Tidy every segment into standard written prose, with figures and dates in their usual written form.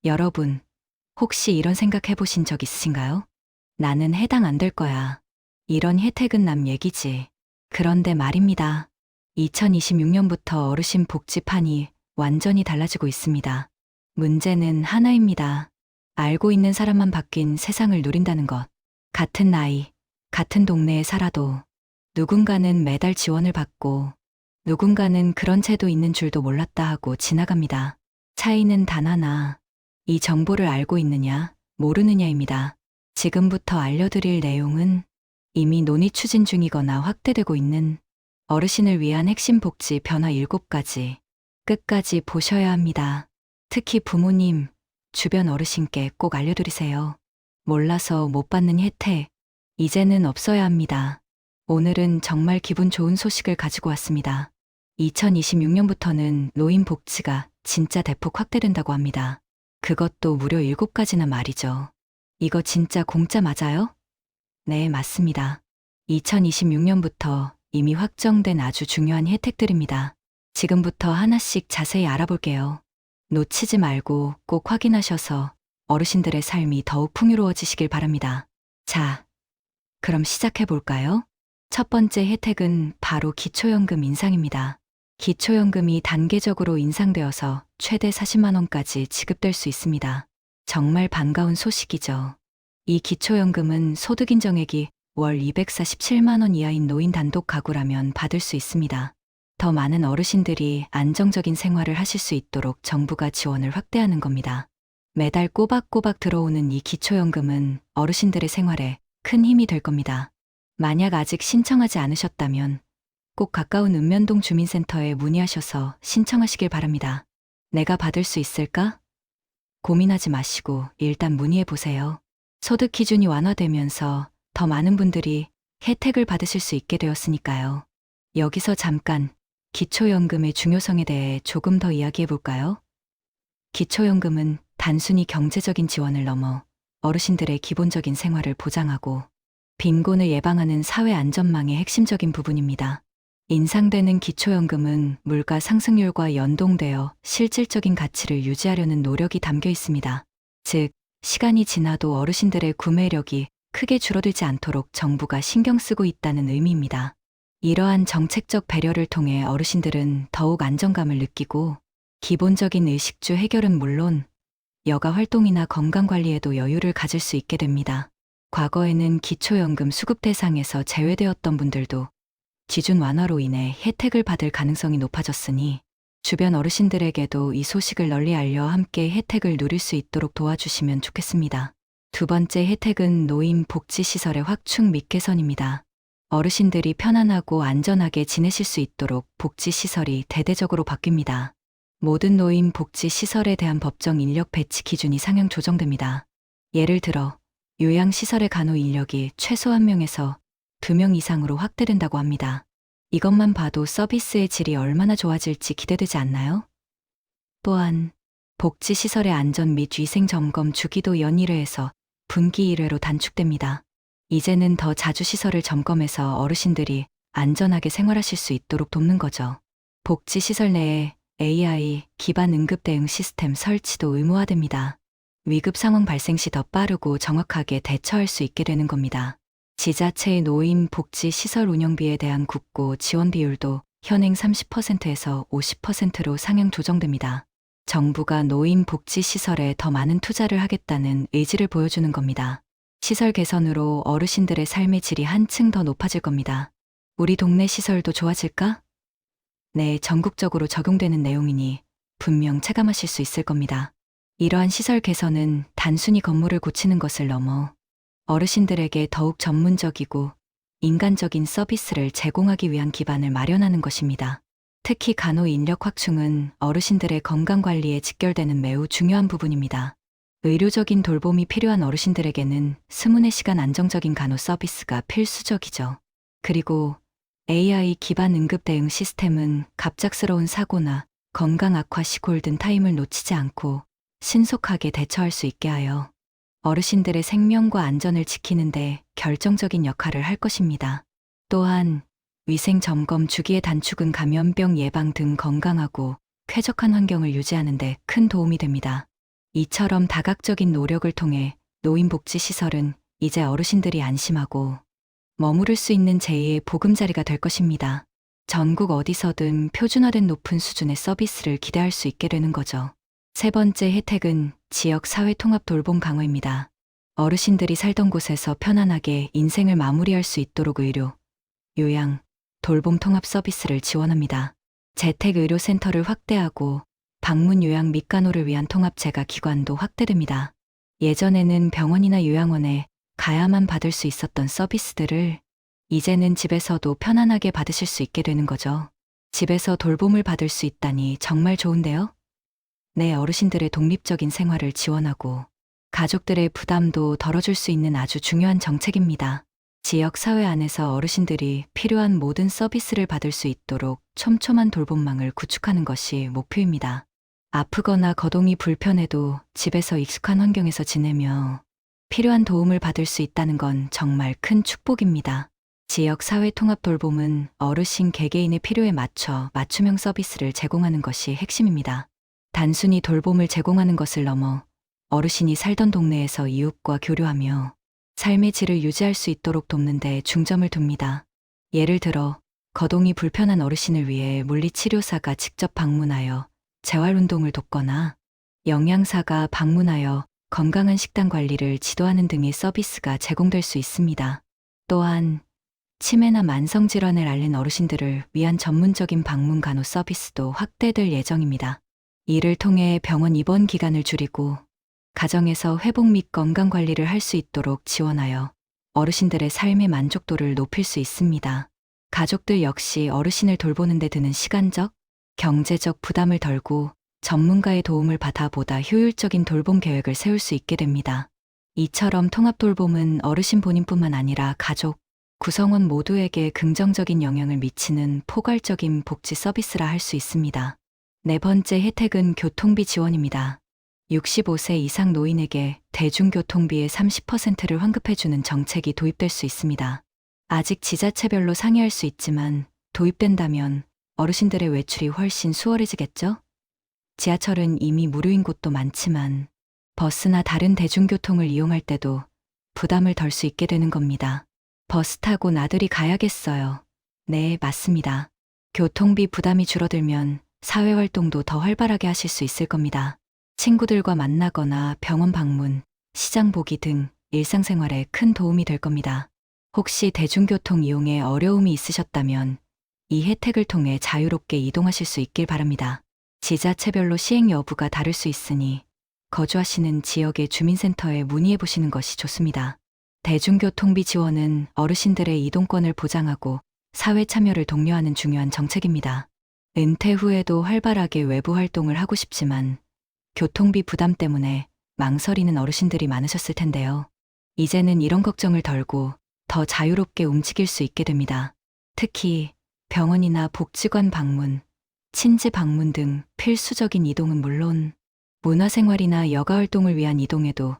여러분, 혹시 이런 생각 해보신 적 있으신가요? 나는 해당 안 될 거야. 이런 혜택은 남 얘기지. 그런데 말입니다. 2026년부터 어르신 복지판이 완전히 달라지고 있습니다. 문제는 하나입니다. 알고 있는 사람만 바뀐 세상을 누린다는 것. 같은 나이, 같은 동네에 살아도 누군가는 매달 지원을 받고 누군가는 그런 제도 있는 줄도 몰랐다 하고 지나갑니다. 차이는 단 하나. 이 정보를 알고 있느냐, 모르느냐입니다. 지금부터 알려드릴 내용은 이미 논의 추진 중이거나 확대되고 있는 어르신을 위한 핵심 복지 변화 7가지. 끝까지 보셔야 합니다. 특히 부모님, 주변 어르신께 꼭 알려드리세요. 몰라서 못 받는 혜택, 이제는 없어야 합니다. 오늘은 정말 기분 좋은 소식을 가지고 왔습니다. 2026년부터는 노인 복지가 진짜 대폭 확대된다고 합니다. 그것도 무려 7가지나 말이죠. 이거 진짜 공짜 맞아요? 네, 맞습니다. 2026년부터 이미 확정된 아주 중요한 혜택들입니다. 지금부터 하나씩 자세히 알아볼게요. 놓치지 말고 꼭 확인하셔서 어르신들의 삶이 더욱 풍요로워지시길 바랍니다. 자, 그럼 시작해 볼까요? 첫 번째 혜택은 바로 기초연금 인상입니다. 기초연금이 단계적으로 인상되어서 최대 40만 원까지 지급될 수 있습니다. 정말 반가운 소식이죠. 이 기초연금은 소득 인정액이 월 247만 원 이하인 노인 단독 가구라면 받을 수 있습니다. 더 많은 어르신들이 안정적인 생활을 하실 수 있도록 정부가 지원을 확대하는 겁니다. 매달 꼬박꼬박 들어오는 이 기초연금은 어르신들의 생활에 큰 힘이 될 겁니다. 만약 아직 신청하지 않으셨다면 꼭 가까운 읍면동 주민센터에 문의하셔서 신청하시길 바랍니다. 내가 받을 수 있을까? 고민하지 마시고 일단 문의해 보세요. 소득 기준이 완화되면서 더 많은 분들이 혜택을 받으실 수 있게 되었으니까요. 여기서 잠깐 기초연금의 중요성에 대해 조금 더 이야기해 볼까요? 기초연금은 단순히 경제적인 지원을 넘어 어르신들의 기본적인 생활을 보장하고 빈곤을 예방하는 사회 안전망의 핵심적인 부분입니다. 인상되는 기초연금은 물가 상승률과 연동되어 실질적인 가치를 유지하려는 노력이 담겨 있습니다. 즉, 시간이 지나도 어르신들의 구매력이 크게 줄어들지 않도록 정부가 신경 쓰고 있다는 의미입니다. 이러한 정책적 배려를 통해 어르신들은 더욱 안정감을 느끼고 기본적인 의식주 해결은 물론 여가 활동이나 건강관리에도 여유를 가질 수 있게 됩니다. 과거에는 기초연금 수급 대상에서 제외되었던 분들도 기준 완화로 인해 혜택을 받을 가능성이 높아졌으니 주변 어르신들에게도 이 소식을 널리 알려 함께 혜택을 누릴 수 있도록 도와주시면 좋겠습니다. 두 번째 혜택은 노인 복지시설의 확충 및 개선입니다. 어르신들이 편안하고 안전하게 지내실 수 있도록 복지시설이 대대적으로 바뀝니다. 모든 노인 복지시설에 대한 법정 인력 배치 기준이 상향 조정됩니다. 예를 들어 요양시설의 간호 인력이 최소 1명에서 2명 이상으로 확대된다고 합니다. 이것만 봐도 서비스의 질이 얼마나 좋아질지 기대되지 않나요? 또한 복지시설의 안전 및 위생 점검 주기도 연일회에서 분기 1회로 단축됩니다. 이제는 더 자주 시설을 점검해서 어르신들이 안전하게 생활하실 수 있도록 돕는 거죠. 복지시설 내에 AI 기반 응급 대응 시스템 설치도 의무화됩니다. 위급 상황 발생 시 더 빠르고 정확하게 대처할 수 있게 되는 겁니다. 지자체의 노인 복지 시설 운영비에 대한 국고 지원 비율도 현행 30%에서 50%로 상향 조정됩니다. 정부가 노인 복지 시설에 더 많은 투자를 하겠다는 의지를 보여주는 겁니다. 시설 개선으로 어르신들의 삶의 질이 한층 더 높아질 겁니다. 우리 동네 시설도 좋아질까? 네, 전국적으로 적용되는 내용이니 분명 체감하실 수 있을 겁니다. 이러한 시설 개선은 단순히 건물을 고치는 것을 넘어 어르신들에게 더욱 전문적이고 인간적인 서비스를 제공하기 위한 기반을 마련하는 것입니다. 특히 간호 인력 확충은 어르신들의 건강관리에 직결되는 매우 중요한 부분입니다. 의료적인 돌봄이 필요한 어르신들에게는 24시간 안정적인 간호 서비스가 필수적이죠. 그리고 AI 기반 응급 대응 시스템은 갑작스러운 사고나 건강 악화 시 골든타임을 놓치지 않고 신속하게 대처할 수 있게 하여 어르신들의 생명과 안전을 지키는데 결정적인 역할을 할 것입니다. 또한 위생 점검 주기의 단축은 감염병 예방 등 건강하고 쾌적한 환경을 유지하는 데 큰 도움이 됩니다. 이처럼 다각적인 노력을 통해 노인복지시설은 이제 어르신들이 안심하고 머무를 수 있는 제2의 보금자리가 될 것입니다. 전국 어디서든 표준화된 높은 수준의 서비스를 기대할 수 있게 되는 거죠. 세 번째 혜택은 지역 사회 통합 돌봄 강화입니다. 어르신들이 살던 곳에서 편안하게 인생을 마무리할 수 있도록 의료, 요양, 돌봄 통합 서비스를 지원합니다. 재택의료센터를 확대하고 방문 요양 및 간호를 위한 통합재가 기관도 확대됩니다. 예전에는 병원이나 요양원에 가야만 받을 수 있었던 서비스들을 이제는 집에서도 편안하게 받으실 수 있게 되는 거죠. 집에서 돌봄을 받을 수 있다니 정말 좋은데요? 내 어르신들의 독립적인 생활을 지원하고 가족들의 부담도 덜어줄 수 있는 아주 중요한 정책입니다. 지역 사회 안에서 어르신들이 필요한 모든 서비스를 받을 수 있도록 촘촘한 돌봄망을 구축하는 것이 목표입니다. 아프거나 거동이 불편해도 집에서 익숙한 환경에서 지내며 필요한 도움을 받을 수 있다는 건 정말 큰 축복입니다. 지역 사회 통합 돌봄은 어르신 개개인의 필요에 맞춰 맞춤형 서비스를 제공하는 것이 핵심입니다. 단순히 돌봄을 제공하는 것을 넘어 어르신이 살던 동네에서 이웃과 교류하며 삶의 질을 유지할 수 있도록 돕는 데 중점을 둡니다. 예를 들어 거동이 불편한 어르신을 위해 물리치료사가 직접 방문하여 재활운동을 돕거나 영양사가 방문하여 건강한 식단 관리를 지도하는 등의 서비스가 제공될 수 있습니다. 또한 치매나 만성질환을 앓는 어르신들을 위한 전문적인 방문 간호 서비스도 확대될 예정입니다. 이를 통해 병원 입원 기간을 줄이고 가정에서 회복 및 건강 관리를 할 수 있도록 지원하여 어르신들의 삶의 만족도를 높일 수 있습니다. 가족들 역시 어르신을 돌보는 데 드는 시간적, 경제적 부담을 덜고 전문가의 도움을 받아 보다 효율적인 돌봄 계획을 세울 수 있게 됩니다. 이처럼 통합 돌봄은 어르신 본인뿐만 아니라 가족, 구성원 모두에게 긍정적인 영향을 미치는 포괄적인 복지 서비스라 할 수 있습니다. 네 번째 혜택은 교통비 지원입니다. 65세 이상 노인에게 대중교통비의 30%를 환급해주는 정책이 도입될 수 있습니다. 아직 지자체별로 상의할 수 있지만 도입된다면 어르신들의 외출이 훨씬 수월해지겠죠? 지하철은 이미 무료인 곳도 많지만 버스나 다른 대중교통을 이용할 때도 부담을 덜 수 있게 되는 겁니다. 버스 타고 나들이 가야겠어요. 네, 맞습니다. 교통비 부담이 줄어들면 사회활동도 더 활발하게 하실 수 있을 겁니다. 친구들과 만나거나 병원 방문, 시장 보기 등 일상생활에 큰 도움이 될 겁니다. 혹시 대중교통 이용에 어려움이 있으셨다면 이 혜택을 통해 자유롭게 이동하실 수 있길 바랍니다. 지자체별로 시행 여부가 다를 수 있으니 거주하시는 지역의 주민센터에 문의해 보시는 것이 좋습니다. 대중교통비 지원은 어르신들의 이동권을 보장하고 사회 참여를 독려하는 중요한 정책입니다. 은퇴 후에도 활발하게 외부 활동을 하고 싶지만 교통비 부담 때문에 망설이는 어르신들이 많으셨을 텐데요. 이제는 이런 걱정을 덜고 더 자유롭게 움직일 수 있게 됩니다. 특히 병원이나 복지관 방문, 친지 방문 등 필수적인 이동은 물론 문화생활이나 여가활동을 위한 이동에도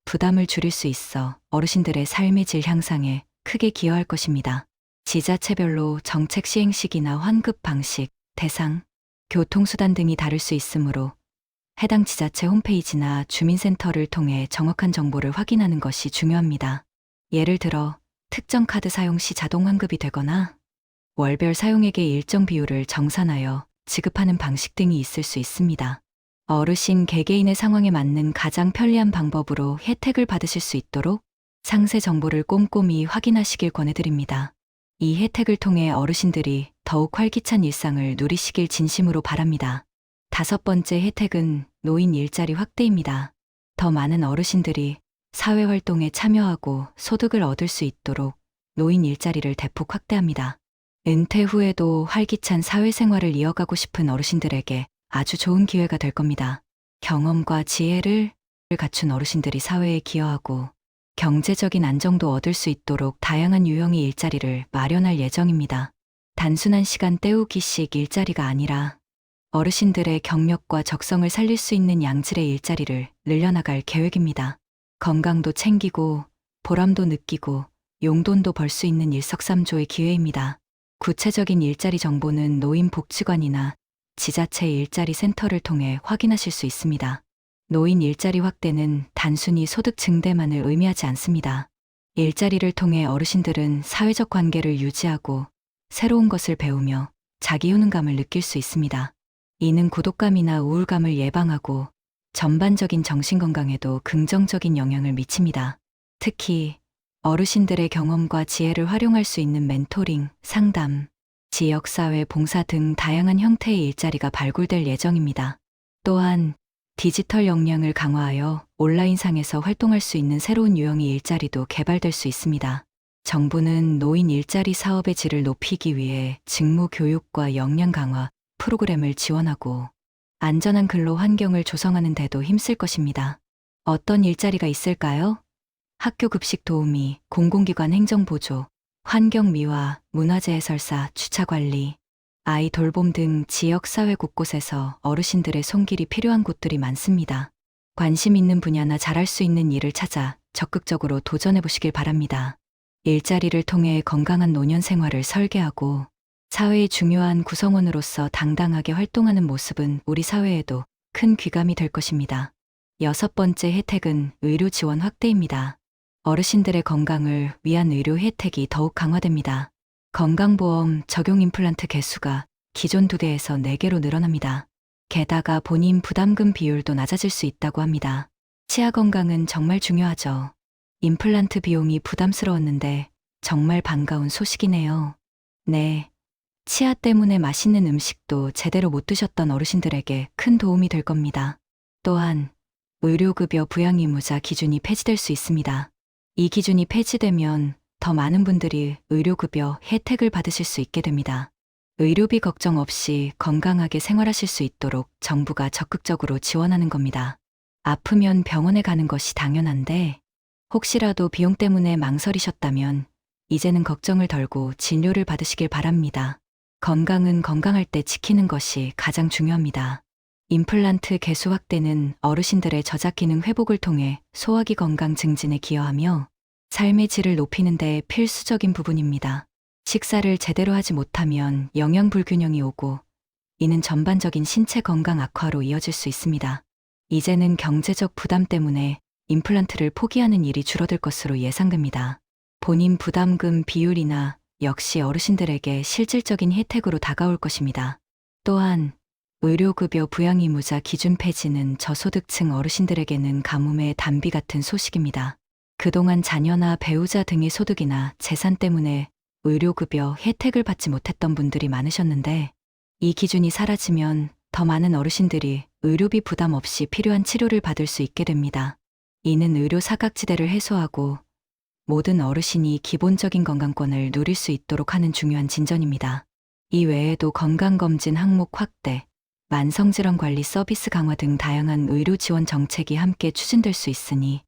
부담을 줄일 수 있어 어르신들의 삶의 질 향상에 크게 기여할 것입니다. 지자체별로 정책 시행 시기나 환급 방식, 대상, 교통수단 등이 다를 수 있으므로 해당 지자체 홈페이지나 주민센터를 통해 정확한 정보를 확인하는 것이 중요합니다. 예를 들어 특정 카드 사용 시 자동 환급이 되거나 월별 사용액의 일정 비율을 정산하여 지급하는 방식 등이 있을 수 있습니다. 어르신 개개인의 상황에 맞는 가장 편리한 방법으로 혜택을 받으실 수 있도록 상세 정보를 꼼꼼히 확인하시길 권해드립니다. 이 혜택을 통해 어르신들이 더욱 활기찬 일상을 누리시길 진심으로 바랍니다. 다섯 번째 혜택은 노인 일자리 확대입니다. 더 많은 어르신들이 사회활동에 참여하고 소득을 얻을 수 있도록 노인 일자리를 대폭 확대합니다. 은퇴 후에도 활기찬 사회생활을 이어가고 싶은 어르신들에게 아주 좋은 기회가 될 겁니다. 경험과 지혜를 갖춘 어르신들이 사회에 기여하고 경제적인 안정도 얻을 수 있도록 다양한 유형의 일자리를 마련할 예정입니다. 단순한 시간 때우기식 일자리가 아니라 어르신들의 경력과 적성을 살릴 수 있는 양질의 일자리를 늘려나갈 계획입니다. 건강도 챙기고 보람도 느끼고 용돈도 벌 수 있는 일석삼조의 기회입니다. 구체적인 일자리 정보는 노인복지관이나 지자체 일자리 센터를 통해 확인하실 수 있습니다. 노인 일자리 확대는 단순히 소득 증대만을 의미하지 않습니다. 일자리를 통해 어르신들은 사회적 관계를 유지하고 새로운 것을 배우며 자기 효능감을 느낄 수 있습니다. 이는 고독감이나 우울감을 예방하고 전반적인 정신건강에도 긍정적인 영향을 미칩니다. 특히 어르신들의 경험과 지혜를 활용할 수 있는 멘토링, 상담, 지역사회 봉사 등 다양한 형태의 일자리가 발굴될 예정입니다. 또한 디지털 역량을 강화하여 온라인상에서 활동할 수 있는 새로운 유형의 일자리도 개발될 수 있습니다. 정부는 노인 일자리 사업의 질을 높이기 위해 직무 교육과 역량 강화 프로그램을 지원하고 안전한 근로 환경을 조성하는 데도 힘쓸 것입니다. 어떤 일자리가 있을까요? 학교 급식 도우미, 공공기관 행정보조, 환경미화, 문화재 해설사, 주차관리, 아이 돌봄 등 지역사회 곳곳에서 어르신들의 손길이 필요한 곳들이 많습니다. 관심 있는 분야나 잘할 수 있는 일을 찾아 적극적으로 도전해 보시길 바랍니다. 일자리를 통해 건강한 노년 생활을 설계하고 사회의 중요한 구성원으로서 당당하게 활동하는 모습은 우리 사회에도 큰 귀감이 될 것입니다. 6번째 혜택은 의료 지원 확대입니다. 어르신들의 건강을 위한 의료 혜택이 더욱 강화됩니다. 건강보험 적용 임플란트 개수가 기존 2개에서 4개로 늘어납니다. 게다가 본인 부담금 비율도 낮아질 수 있다고 합니다. 치아 건강은 정말 중요하죠. 임플란트 비용이 부담스러웠는데 정말 반가운 소식이네요. 네. 치아 때문에 맛있는 음식도 제대로 못 드셨던 어르신들에게 큰 도움이 될 겁니다. 또한 의료급여 부양의무자 기준이 폐지될 수 있습니다. 이 기준이 폐지되면 더 많은 분들이 의료급여 혜택을 받으실 수 있게 됩니다. 의료비 걱정 없이 건강하게 생활하실 수 있도록 정부가 적극적으로 지원하는 겁니다. 아프면 병원에 가는 것이 당연한데 혹시라도 비용 때문에 망설이셨다면 이제는 걱정을 덜고 진료를 받으시길 바랍니다. 건강은 건강할 때 지키는 것이 가장 중요합니다. 임플란트 개수 확대는 어르신들의 저작 기능 회복을 통해 소화기 건강 증진에 기여하며 삶의 질을 높이는 데 필수적인 부분입니다. 식사를 제대로 하지 못하면 영양 불균형이 오고 이는 전반적인 신체 건강 악화로 이어질 수 있습니다. 이제는 경제적 부담 때문에 임플란트를 포기하는 일이 줄어들 것으로 예상됩니다. 본인 부담금 비율이나 역시 어르신들에게 실질적인 혜택으로 다가올 것입니다. 또한 의료급여 부양의무자 기준 폐지는 저소득층 어르신들에게는 가뭄의 단비 같은 소식입니다. 그동안 자녀나 배우자 등의 소득이나 재산 때문에 의료급여 혜택을 받지 못했던 분들이 많으셨는데 이 기준이 사라지면 더 많은 어르신들이 의료비 부담 없이 필요한 치료를 받을 수 있게 됩니다. 이는 의료 사각지대를 해소하고 모든 어르신이 기본적인 건강권을 누릴 수 있도록 하는 중요한 진전입니다. 이 외에도 건강검진 항목 확대, 만성질환 관리 서비스 강화 등 다양한 의료 지원 정책이 함께 추진될 수 있으니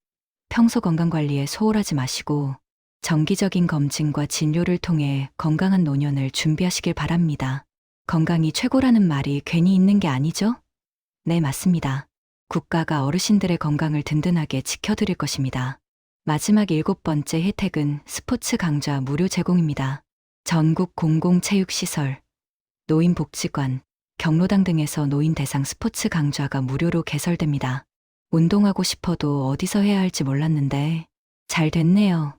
평소 건강관리에 소홀하지 마시고 정기적인 검진과 진료를 통해 건강한 노년을 준비하시길 바랍니다. 건강이 최고라는 말이 괜히 있는 게 아니죠? 네, 맞습니다. 국가가 어르신들의 건강을 든든하게 지켜드릴 것입니다. 마지막 7번째 혜택은 스포츠 강좌 무료 제공입니다. 전국 공공체육시설, 노인복지관, 경로당 등에서 노인 대상 스포츠 강좌가 무료로 개설됩니다. 운동하고 싶어도 어디서 해야 할지 몰랐는데 잘 됐네요.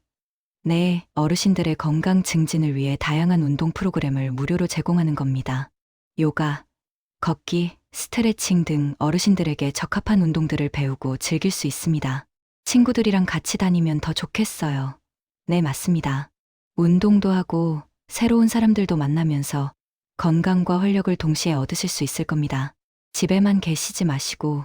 네, 어르신들의 건강 증진을 위해 다양한 운동 프로그램을 무료로 제공하는 겁니다. 요가, 걷기, 스트레칭 등 어르신들에게 적합한 운동들을 배우고 즐길 수 있습니다. 친구들이랑 같이 다니면 더 좋겠어요. 네, 맞습니다. 운동도 하고 새로운 사람들도 만나면서 건강과 활력을 동시에 얻으실 수 있을 겁니다. 집에만 계시지 마시고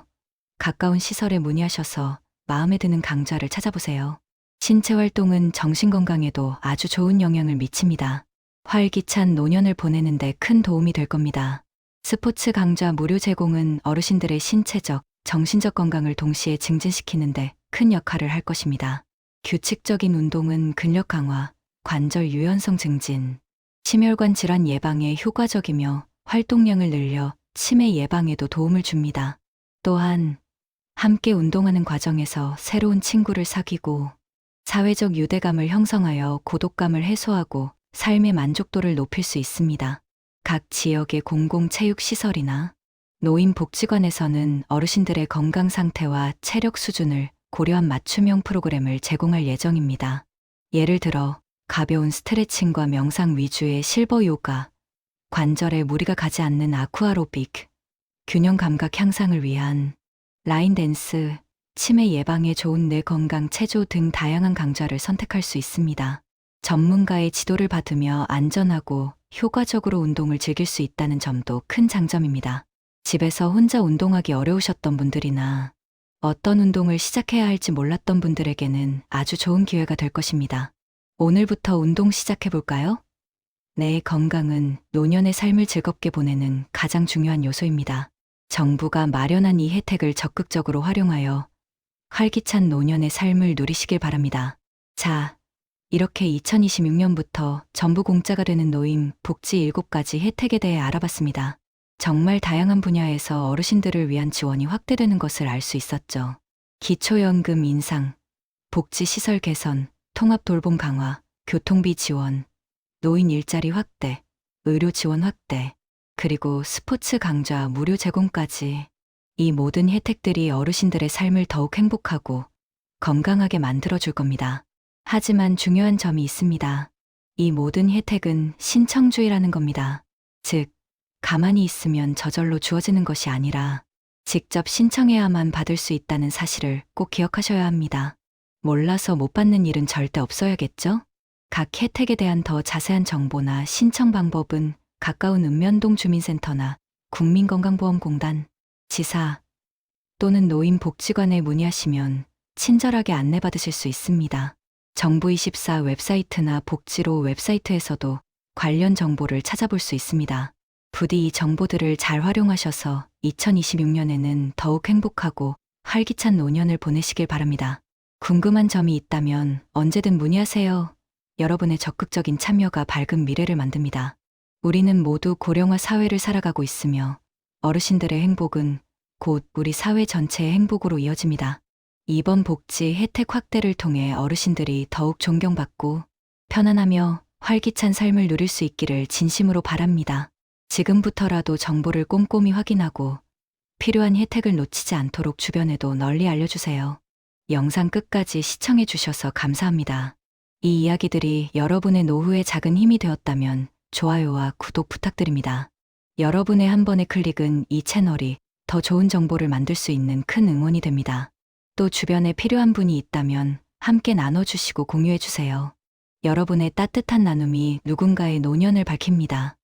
가까운 시설에 문의하셔서 마음에 드는 강좌를 찾아보세요. 신체 활동은 정신 건강에도 아주 좋은 영향을 미칩니다. 활기찬 노년을 보내는데 큰 도움이 될 겁니다. 스포츠 강좌 무료 제공은 어르신들의 신체적, 정신적 건강을 동시에 증진시키는데 큰 역할을 할 것입니다. 규칙적인 운동은 근력 강화, 관절 유연성 증진, 심혈관 질환 예방에 효과적이며 활동량을 늘려 치매 예방에도 도움을 줍니다. 또한 함께 운동하는 과정에서 새로운 친구를 사귀고 사회적 유대감을 형성하여 고독감을 해소하고 삶의 만족도를 높일 수 있습니다. 각 지역의 공공체육시설이나 노인복지관에서는 어르신들의 건강 상태와 체력 수준을 고려한 맞춤형 프로그램을 제공할 예정입니다. 예를 들어 가벼운 스트레칭과 명상 위주의 실버 요가, 관절에 무리가 가지 않는 아쿠아로빅, 균형 감각 향상을 위한 라인 댄스, 치매 예방에 좋은 뇌 건강 체조 등 다양한 강좌를 선택할 수 있습니다. 전문가의 지도를 받으며 안전하고 효과적으로 운동을 즐길 수 있다는 점도 큰 장점입니다. 집에서 혼자 운동하기 어려우셨던 분들이나 어떤 운동을 시작해야 할지 몰랐던 분들에게는 아주 좋은 기회가 될 것입니다. 오늘부터 운동 시작해 볼까요? 내 건강은 노년의 삶을 즐겁게 보내는 가장 중요한 요소입니다. 정부가 마련한 이 혜택을 적극적으로 활용하여 활기찬 노년의 삶을 누리시길 바랍니다. 자, 이렇게 2026년부터 전부 공짜가 되는 노인 복지 7가지 혜택에 대해 알아봤습니다. 정말 다양한 분야에서 어르신들을 위한 지원이 확대되는 것을 알 수 있었죠. 기초연금 인상, 복지시설 개선, 통합 돌봄 강화, 교통비 지원, 노인 일자리 확대, 의료 지원 확대, 그리고 스포츠 강좌 무료 제공까지 이 모든 혜택들이 어르신들의 삶을 더욱 행복하고 건강하게 만들어줄 겁니다. 하지만 중요한 점이 있습니다. 이 모든 혜택은 신청주의라는 겁니다. 즉, 가만히 있으면 저절로 주어지는 것이 아니라 직접 신청해야만 받을 수 있다는 사실을 꼭 기억하셔야 합니다. 몰라서 못 받는 일은 절대 없어야겠죠? 각 혜택에 대한 더 자세한 정보나 신청 방법은 가까운 읍면동 주민센터나 국민건강보험공단, 지사 또는 노인복지관에 문의하시면 친절하게 안내받으실 수 있습니다. 정부24 웹사이트나 복지로 웹사이트에서도 관련 정보를 찾아볼 수 있습니다. 부디 이 정보들을 잘 활용하셔서 2026년에는 더욱 행복하고 활기찬 노년을 보내시길 바랍니다. 궁금한 점이 있다면 언제든 문의하세요. 여러분의 적극적인 참여가 밝은 미래를 만듭니다. 우리는 모두 고령화 사회를 살아가고 있으며 어르신들의 행복은 곧 우리 사회 전체의 행복으로 이어집니다. 이번 복지 혜택 확대를 통해 어르신들이 더욱 존경받고 편안하며 활기찬 삶을 누릴 수 있기를 진심으로 바랍니다. 지금부터라도 정보를 꼼꼼히 확인하고 필요한 혜택을 놓치지 않도록 주변에도 널리 알려주세요. 영상 끝까지 시청해 주셔서 감사합니다. 이 이야기들이 여러분의 노후에 작은 힘이 되었다면 좋아요와 구독 부탁드립니다. 여러분의 한 번의 클릭은 이 채널이 더 좋은 정보를 만들 수 있는 큰 응원이 됩니다. 또 주변에 필요한 분이 있다면 함께 나눠주시고 공유해주세요. 여러분의 따뜻한 나눔이 누군가의 노년을 밝힙니다.